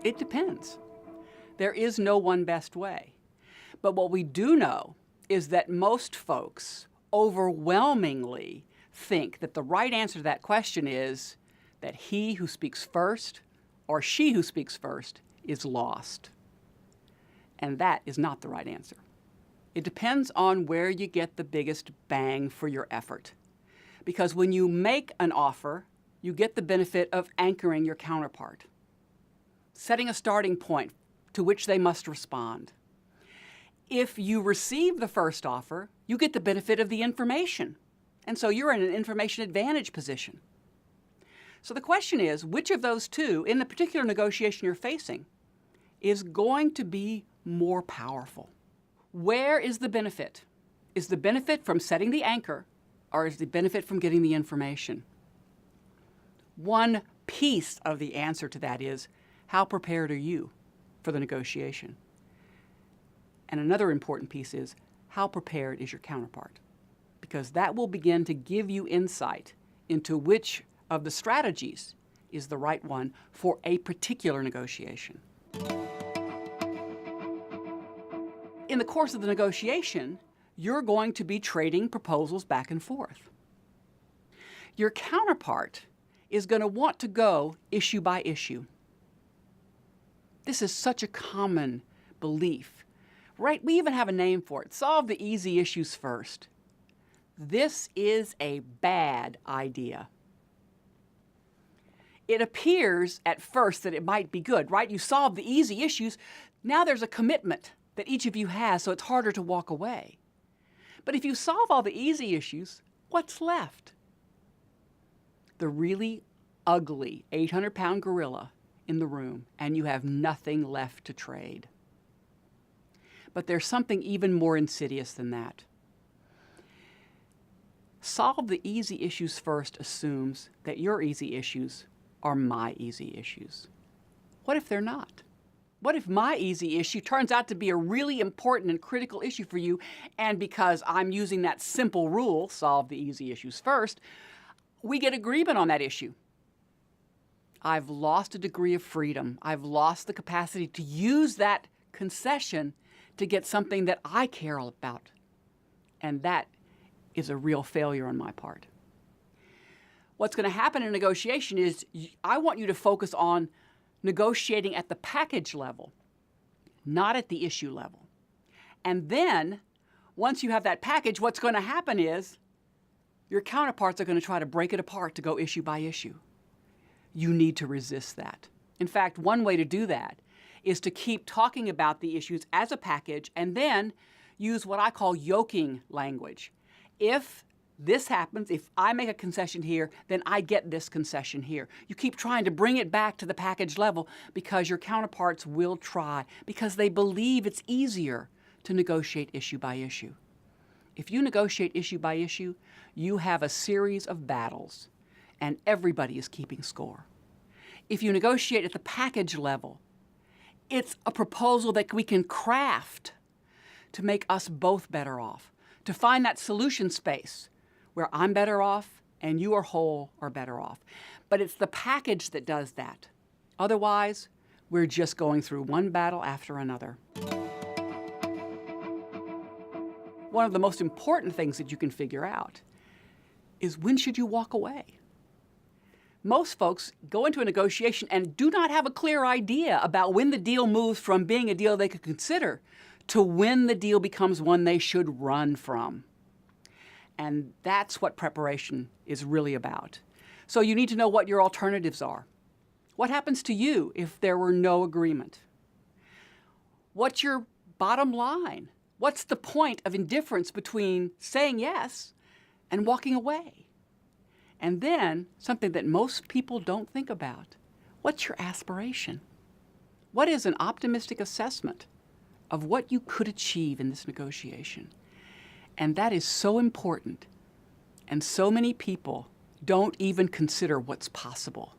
It depends. There is no one best way. But what we do know is that most folks overwhelmingly think that the right answer to that question is that he who speaks first or she who speaks first is lost. And that is not the right answer. It depends on where you get the biggest bang for your effort. Because when you make an offer, you get the benefit of anchoring your counterpart, setting a starting point to which they must respond. If you receive the first offer, you get the benefit of the information. And so you're in an information advantage position. So the question is, which of those two, in the particular negotiation you're facing, is going to be more powerful? Where is the benefit? Is the benefit from setting the anchor, or is the benefit from getting the information? One piece of the answer to that is, how prepared are you for the negotiation? And another important piece is, how prepared is your counterpart? Because that will begin to give you insight into which of the strategies is the right one for a particular negotiation. In the course of the negotiation, you're going to be trading proposals back and forth. Your counterpart is going to want to go issue by issue. This is such a common belief, right? We even have a name for it. Solve the easy issues first. This is a bad idea. It appears at first that it might be good, right? You solve the easy issues. Now there's a commitment that each of you has, so it's harder to walk away. But if you solve all the easy issues, what's left? The really ugly 800-pound gorilla in the room, and you have nothing left to trade. But there's something even more insidious than that. Solve the easy issues first assumes that your easy issues are my easy issues. What if they're not? What if my easy issue turns out to be a really important and critical issue for you, and because I'm using that simple rule, solve the easy issues first, we get agreement on that issue? I've lost a degree of freedom. I've lost the capacity to use that concession to get something that I care about. And that is a real failure on my part. What's going to happen in negotiation is I want you to focus on negotiating at the package level, not at the issue level. And then, once you have that package, what's going to happen is your counterparts are going to try to break it apart to go issue by issue. You need to resist that. In fact, one way to do that is to keep talking about the issues as a package and then use what I call yoking language. If this happens, if I make a concession here, then I get this concession here. You keep trying to bring it back to the package level because your counterparts will try, because they believe it's easier to negotiate issue by issue. If you negotiate issue by issue, you have a series of battles, and everybody is keeping score. If you negotiate at the package level, it's a proposal that we can craft to make us both better off, to find that solution space where I'm better off and you are whole or better off. But it's the package that does that. Otherwise, we're just going through one battle after another. One of the most important things that you can figure out is, when should you walk away? Most folks go into a negotiation and do not have a clear idea about when the deal moves from being a deal they could consider to when the deal becomes one they should run from. And that's what preparation is really about. So you need to know what your alternatives are. What happens to you if there were no agreement? What's your bottom line? What's the point of indifference between saying yes and walking away? And then, something that most people don't think about, what's your aspiration? What is an optimistic assessment of what you could achieve in this negotiation? And that is so important. And so many people don't even consider what's possible.